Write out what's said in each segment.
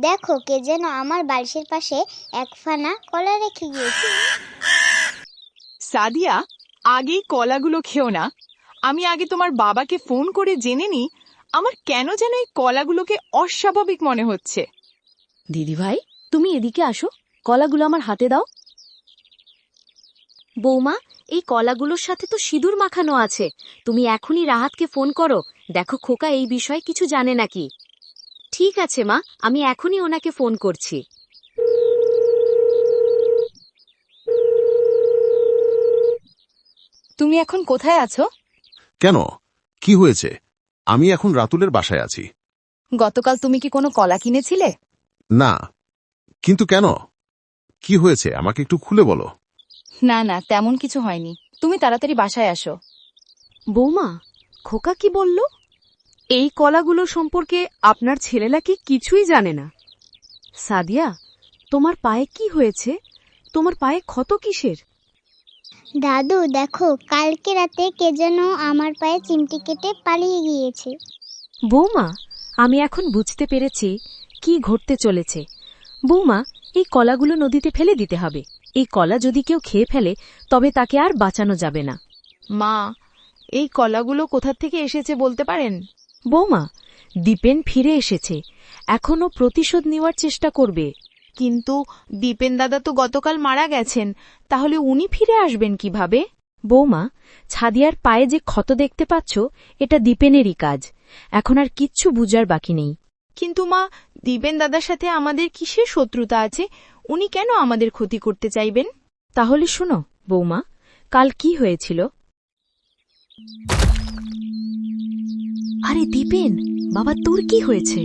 দেখো কে যেন আমার বালিশের পাশে এক ফানা কলা রেখে গিয়েছে। সাদিয়া, আগেই কলাগুলো খেও না। আমি আগে তোমার বাবাকে ফোন করে জেনে নিই। আমার কেন যেন এই কলাগুলোকে অস্বাভাবিক মনে হচ্ছে। দিদি ভাই, তুমি এদিকে আসো, কলাগুলো আমার হাতে দাও। বৌমা, এই কলাগুলোর সাথে তো সিঁদুর মাখানো আছে। তুমি এখনই রাহাতকে ফোন করো, দেখো খোকা এই বিষয়ে কিছু জানে নাকি। ঠিক আছে মা, আমি এখনই ওনাকে ফোন করছি। তুমি এখন কোথায় আছো? কেন, কি হয়েছে? আমি এখন রাতুলের বাসায় আছি। গতকাল তুমি কি কোনো কলা কিনেছিলে? না, কিন্তু কেন, কি হয়েছে আমাকে একটু খুলে বলো। না না, তেমন কিছু হয়নি। তুমি তাড়াতাড়ি বাসায় আসো। বৌমা, খোকা কি বলল? এই কলাগুলো সম্পর্কে আপনার ছেলেরা কি কিছুই জানে না। সাদিয়া, তোমার পায়ে কি হয়েছে? তোমার পায়ে ক্ষত কিসের? দাদু দেখো, কালকে রাতে কে যেন আমার পায়ে চিমটি কেটে পালিয়ে গিয়েছে। বৌমা, আমি এখন বুঝতে পেরেছি কি ঘটতে চলেছে। বৌমা, এই কলাগুলো নদীতে ফেলে দিতে হবে। এই কলা যদি কেউ খেয়ে ফেলে তবে তাকে আর বাঁচানো যাবে না। মা, এই কলাগুলো কোথা থেকে এসেছে বলতে পারেন? বৌমা, দীপেন ফিরে এসেছে, এখনো প্রতিশোধ নেওয়ার চেষ্টা করবে। কিন্তু দীপেন দাদা তো গতকাল মারা গেছেন, তাহলে উনি ফিরে আসবেন কিভাবে? বৌমা, ছাদিয়ার পায়ে যে ক্ষত দেখতে পাচ্ছ, এটা দীপেনেরই কাজ। এখন আর কিচ্ছু বুঝার বাকি নেই। কিন্তু মা, দীপেন দাদার সাথে আমাদের কিসের শত্রুতা আছে? উনি কেন আমাদের ক্ষতি করতে চাইবেন? তাহলে শোনো বৌমা, কাল কি হয়েছিল। আরে দীপেন, বাবা তোর কি হয়েছে?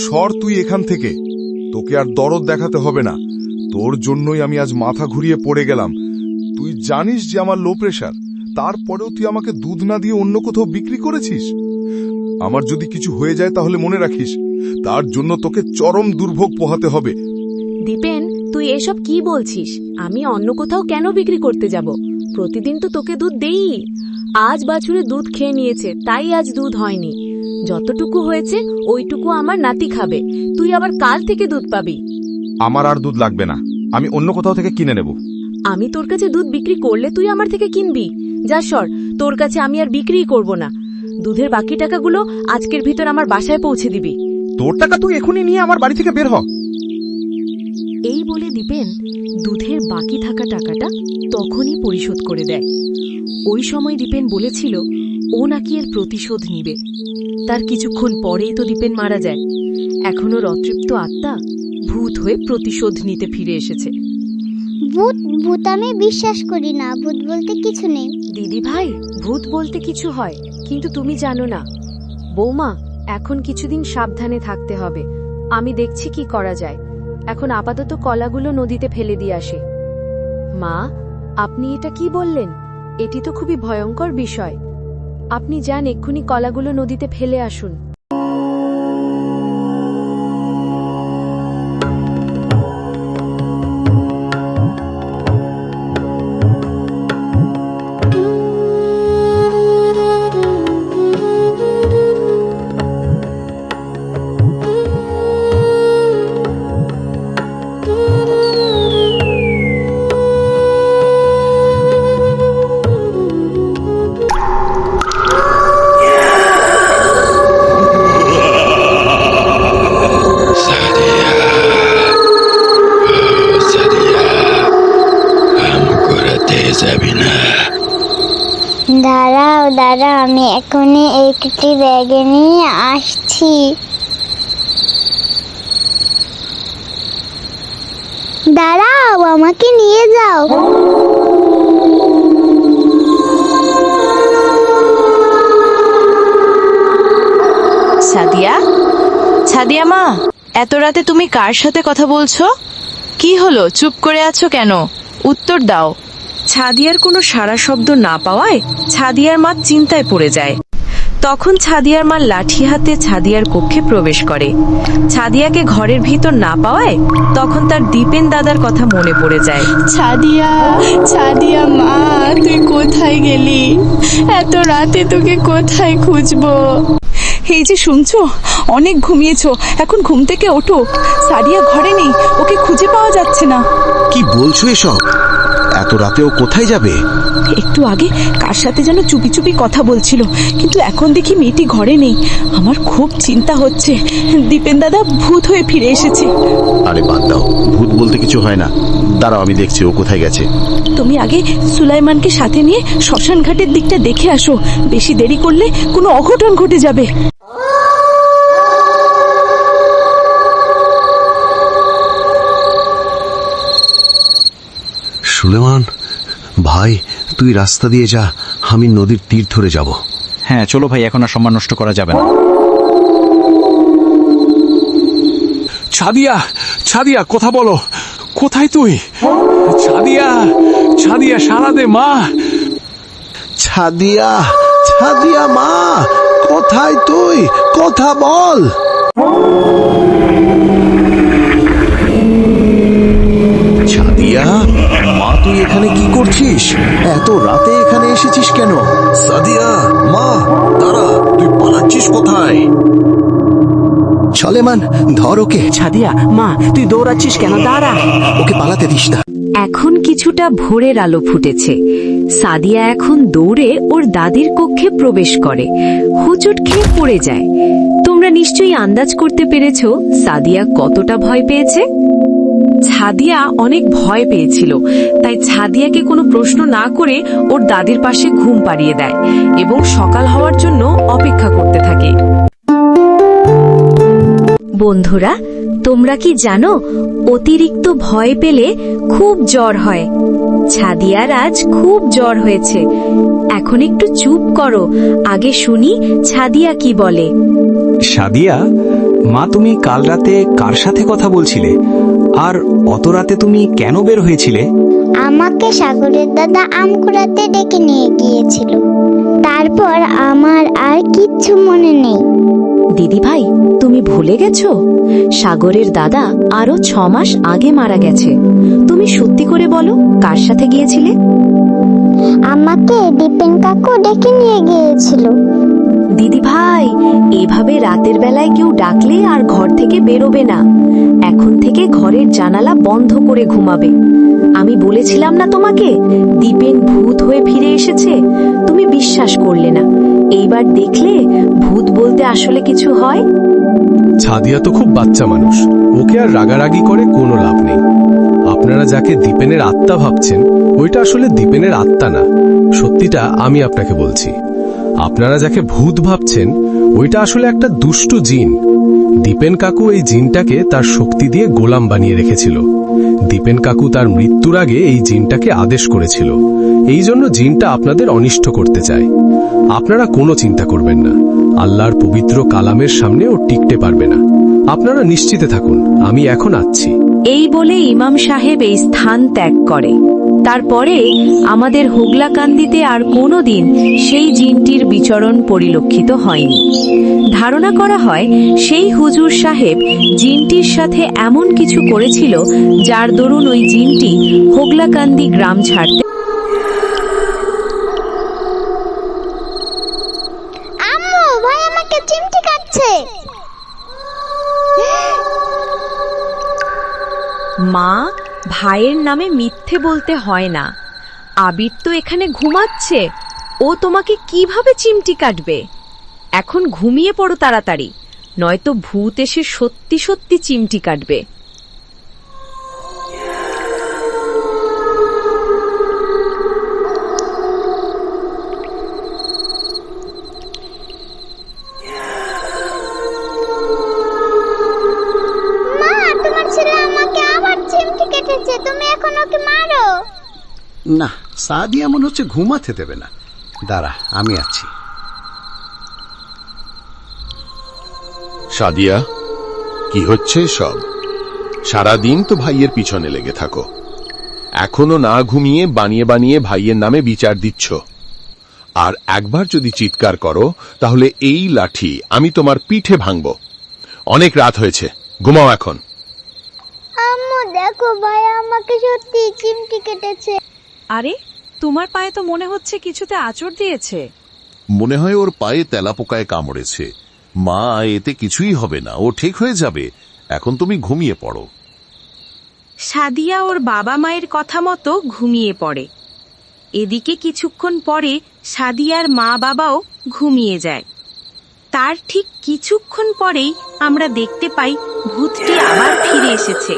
সর তুই এখান থেকে, তোকে আর দরদ দেখাতে হবে না। তোর জন্যই আমি আজ মাথা ঘুরিয়ে পড়ে গেলাম। তুই জানিস যে আমার লো প্রেশার, তারপরেও তুই আমাকে দুধ না দিয়ে অন্য কোথাও বিক্রি করেছিস। আমার যদি কিছু হয়ে যায় তাহলে মনে রাখিস, তার জন্য তোকে চরম দুর্ভোগ পোহাতে হবে। দীপেন, তুই এসব কি বলছিস? আমি অন্য কোথাও কেন বিক্রি করতে যাব? প্রতিদিন তো তোকে দুধ দেই। আজ বাছুরে দুধ খেয়ে নিয়েছে, তাই আজ দুধ হয়নি। যতটুকু হয়েছে ওইটুকু আমার নাতি খাবে। তুই আবার কাল থেকে দুধ পাবি। আমার আর দুধ লাগবে না, আমি অন্য কোথাও থেকে কিনে নেব। আমি তোর কাছে দুধ বিক্রি করলে তুই আমার থেকে কিনবি? যা সর, তোর কাছে আমি আর বিক্রিই করব না। দুধের বাকি টাকাগুলো আজকের ভিতর আমার বাসায় পৌঁছে দিবি। তোর টাকা তুই এখনই নিয়ে আমার বাড়ি থেকে বের হ। এই বলে দীপেন দুধের বাকি থাকা টাকাটা তখনই পরিশোধ করে দেয়। ওই সময় দীপেন বলেছিল ও নাকি এর প্রতিশোধ নিবে। তার কিছুক্ষণ পরেই তো দীপেন মারা যায়। এখনো অতৃপ্ত আত্মা ভূত হয়ে প্রতিশোধ নিতে ফিরে এসেছে। ভূত ভূত আমি বিশ্বাস করি না, ভূত বলতে কিছু নেই। দিদি ভাই, ভূত বলতে কিছু হয়, কিন্তু তুমি জানো না। বৌমা, এখন কিছুদিন সাবধানে থাকতে হবে। আমি দেখছি কি করা যায়। এখন আপাতত কলাগুলো নদীতে ফেলে দিয়ে আসে। মা, আপনি এটা কি বললেন? এটি তো খুবই ভয়ঙ্কর বিষয়। আপনি যান, এক্ষুনি কলাগুলো নদীতে ফেলে আসুন। দাঁড়াও দাঁড়াও, আমি এখনই একটি ব্যাগে নিয়ে আসছি। দাঁড়াও, আমাকে নিয়ে যাও। সাদিয়া, সাদিয়া মা, এত রাতে তুমি কার সাথে কথা বলছো? কি হলো, চুপ করে আছো কেন? উত্তর দাও। ছাদিয়ার কোনো সাড়া শব্দ না পাওয়ায় ছাদিয়ার মা চিন্তায় পড়ে যায়। তখন ছাদিয়ার মা লাঠি হাতে ছাদিয়ার কক্ষে প্রবেশ করে। ছাদিয়াকে ঘরের ভিতর না পাওয়ায় তখন তার দীপেন দাদার কথা মনে পড়ে যায়। ছাদিয়া, ছাদিয়া মা, তুই কোথায় গেলি? এত রাতে তোকে কোথায় খুঁজবো? এই যে শুনছো, অনেক ঘুমিয়েছো, এখন ঘুম থেকে ওঠো। সাদিয়া ঘরে নেই, ওকে খুঁজে পাওয়া যাচ্ছে না। কি বলছো এসব? এত রাতে ও কোথায় যাবে? একটু আগে কার সাথে যেন চুপি চুপি কথা বলছিল, কিন্তু এখন দেখি মেয়েটি ঘরে নেই। আমার খুব চিন্তা হচ্ছে, দীপেন দাদা ভূত হয়ে ফিরে এসেছে। আরে বাদ দাও, ভূত বলতে কিছু হয় না। দাঁড়াও, আমি দেখছি ও কোথায় গেছে। তুমি আগে সুলাইমানকে সাথে নিয়ে শ্মশান ঘাটের দিকটা দেখে আসো, বেশি দেরি করলে কোনো অঘটন ঘটে যাবে। সুলেমান ভাই, তুই রাস্তা দিয়ে যা, আমি নদীর তীর ধরে যাব। হ্যাঁ চলো ভাই, এখন আর সময় নষ্ট করা যাবে না। ছাদিয়া, ছাদিয়া কথা বলো, কোথায় তুই? ছাদিয়া, ছাদিয়া সারা দে মা। ছাদিয়া, ছাদিয়া মা, কোথায় তুই? কথা বল। ছাদিয়া মা, তুই এখানে কি করছিস? এত রাতে এখানে এসেছিস কেন? সাদিয়া মা, দাঁড়া, তুই পালাচ্ছিস কোথায়? সলেমান, ধর ওকে। ছাদিয়া মা, তুই দৌড়াচ্ছিস কেন? দাঁড়া, ওকে পালাতে দিস না। এখন কিছুটা ভোরের আলো ফুটেছে। সাদিয়া এখন দৌড়ে ওর দাদির কক্ষে প্রবেশ করে, হুচট খেয়ে পড়ে যায়। তোমরা নিশ্চয়ই আন্দাজ করতে পেরেছো সাদিয়া কতটা ভয় পেয়েছে। ছাদিয়া অনেক ভয় পেয়েছিল, তাই ছাদিয়াকে কোনো প্রশ্ন না করে ওর দাদির পাশে ঘুম পাড়িয়ে দেয় এবং সকাল হওয়ার জন্য অপেক্ষা করতে থাকে। বন্ধুরা, তোমরা কি জানো অতিরিক্ত ভয় পেলে খুব জ্বর হয়? ছাদিয়ার আজ খুব জ্বর হয়েছে। এখন একটু চুপ করো, আগে শুনি ছাদিয়া কি বলে। সাদিয়া মা, তুমি কাল রাতে কার সাথে কথা বলছিলে? আর অত রাতে তুমি কেন বের হয়েছিলে? আমাকে সাগরের দাদা আম কুড়াতে ডেকে নিয়ে গিয়েছিল। তারপর আমার আর কিচ্ছু মনে নেই। দিদি ভাই, তুমি ভুলে গেছো সাগরের দাদা আরো 6 মাস আগে মারা গেছে। তুমি সত্যি করে বলো, কার সাথে গিয়েছিলে? আমাকে দীপেন কাকু ডেকে নিয়ে গিয়েছিল। দিদি ভাই, এভাবে রাতের বেলায় কেউ ডাকলে আর ঘর থেকে বেরোবে না। এখন থেকে ঘরের জানালা বন্ধ করে ঘুমাবে। আমি বলেছিলাম না তোমাকে দীপেন ভূত হয়ে ফিরে এসেছে? তুমি বিশ্বাস করলে না। এইবার দেখলে ভূত বলতে আসলে কিছু হয়। ছাদিয়া তো খুব বাচ্চা মানুষ, ওকে আর রাগারাগি করে কোনো লাভ নেই। আপনারা যাকে দীপেনের আত্মা ভাবছেন, ওইটা আসলে দীপেনের আত্মা না। সত্যিটা আমি আপনাকে বলছি। আপনারা যাকে ভূত ভাবছেন, ওইটা আসলে একটা দুষ্টু জিন। দীপেন কাকু এই জিনটাকে তার শক্তি দিয়ে গোলাম বানিয়ে রেখেছিল। দীপেন কাকু তার মৃত্যুর আগে এই জিনটাকে আদেশ করেছিল। এই জন্য জিনটা আপনাদের অনিষ্ট করতে চায়। আপনারা কোনো চিন্তা করবেন না, আল্লাহর পবিত্র কালামের সামনে ও টিকতে পারবে না। আপনারা নিশ্চিতে থাকুন, আমি এখন আসছি। এই বলে ইমাম সাহেব এই স্থান ত্যাগ করে। তারপরে আমাদের হুগলাকান্দিতে আর কোনোদিন সেই জিনটির বিচরণ পরিলক্ষিত হয়নি। ধারণা করা হয় সেই হুজুর সাহেব জিনটির সাথে এমন কিছু করেছিল যার দরুন ওই জিনটি হুগলাকান্দি গ্রাম ছাড়তে। আম্মু, ভাই আমাকে চিমটি কাটছে। মা, ভাইয়ের নামে মিথ্যে বলতে হয় না। আবির তো এখানে ঘুমাচ্ছে, ও তোমাকে কিভাবে চিমটি কাটবে? এখন ঘুমিয়ে পড়ো তাড়াতাড়ি, নয়তো ভূত এসে সত্যি সত্যি চিমটি কাটবে। মা, তোমার ছেলে আমাকে আবার চিমটি কেটেছে, তুমি এখন ওকে মারো। না, সাদিয়া মনে হচ্ছে ঘুমাতে দেবে না। দাঁড়া, আমি আছি। সাদিয়া, কি হচ্ছে সব? সারাদিন তো ভাইয়ের পিছনে লেগে থাকো, এখনো না ঘুমিয়ে বানিয়ে বানিয়ে ভাইয়ের নামে বিচার দিচ্ছ। আর একবার যদি চিৎকার করো, তাহলে এই লাঠি আমি তোমার পিঠে ভাঙব। অনেক রাত হয়েছে, ঘুমাও এখন। আম্মু দেখো, ভাই আমাকে সত্যি চিমটি কেটেছে। আরে, তোমার পায়ে তো মনে হচ্ছে কিছুতে আঁচড় দিয়েছে। মনে হয় ওর পায়ে তেলাপোকায় কামড়েছে। মা, এতে কিছুই হবে না, ও ঠিক হয়ে যাবে। এখন তুমি ঘুমিয়ে পড়ো। সাদিয়া ওর বাবা মায়ের কথা মতো ঘুমিয়ে পড়ে। এদিকে কিছুক্ষণ পরে সাদিয়ার মা বাবাও ঘুমিয়ে যায়। তার ঠিক কিছুক্ষণ পরেই আমরা দেখতে পাই ভূতটি আবার ফিরে এসেছে।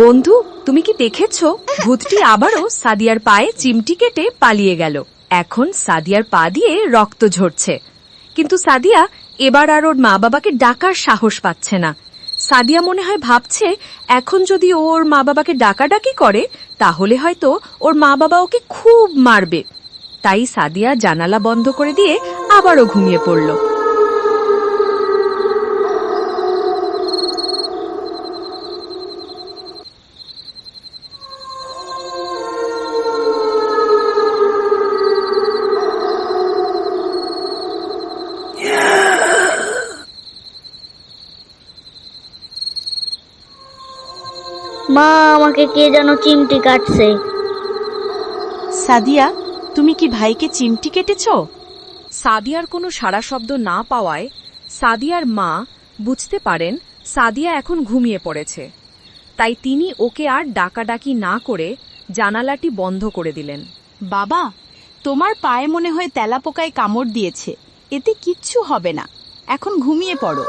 বন্ধু, তুমি কি দেখেছো? ভূতটি আবারও সাদিয়ার পায়ে চিমটি কেটে পালিয়ে গেল। এখন সাদিয়ার পা দিয়ে রক্ত ঝরছে, কিন্তু সাদিয়া এবার আর ওর মা বাবাকে ডাকার সাহস পাচ্ছে না। সাদিয়া মনে হয় ভাবছে, এখন যদি ওর মা বাবাকে ডাকাডাকি করে তাহলে হয়তো ওর মা বাবা ওকে খুব মারবে। তাই সাদিয়া জানালা বন্ধ করে দিয়ে আবারও ঘুমিয়ে পড়ল। মা, আমাকে কে যেন চিমটি কাটছে। সাদিয়া, তুমি কি ভাইকে চিমটি কেটেছ? সাদিয়ার কোনো সাড়া শব্দ না পাওয়ায় সাদিয়ার মা বুঝতে পারেন সাদিয়া এখন ঘুমিয়ে পড়েছে। তাই তিনি ওকে আর ডাকাডাকি না করে জানালাটি বন্ধ করে দিলেন। বাবা, তোমার পায়ে মনে হয় তেলাপোকায় কামড় দিয়েছে, এতে কিচ্ছু হবে না, এখন ঘুমিয়ে পড়ো।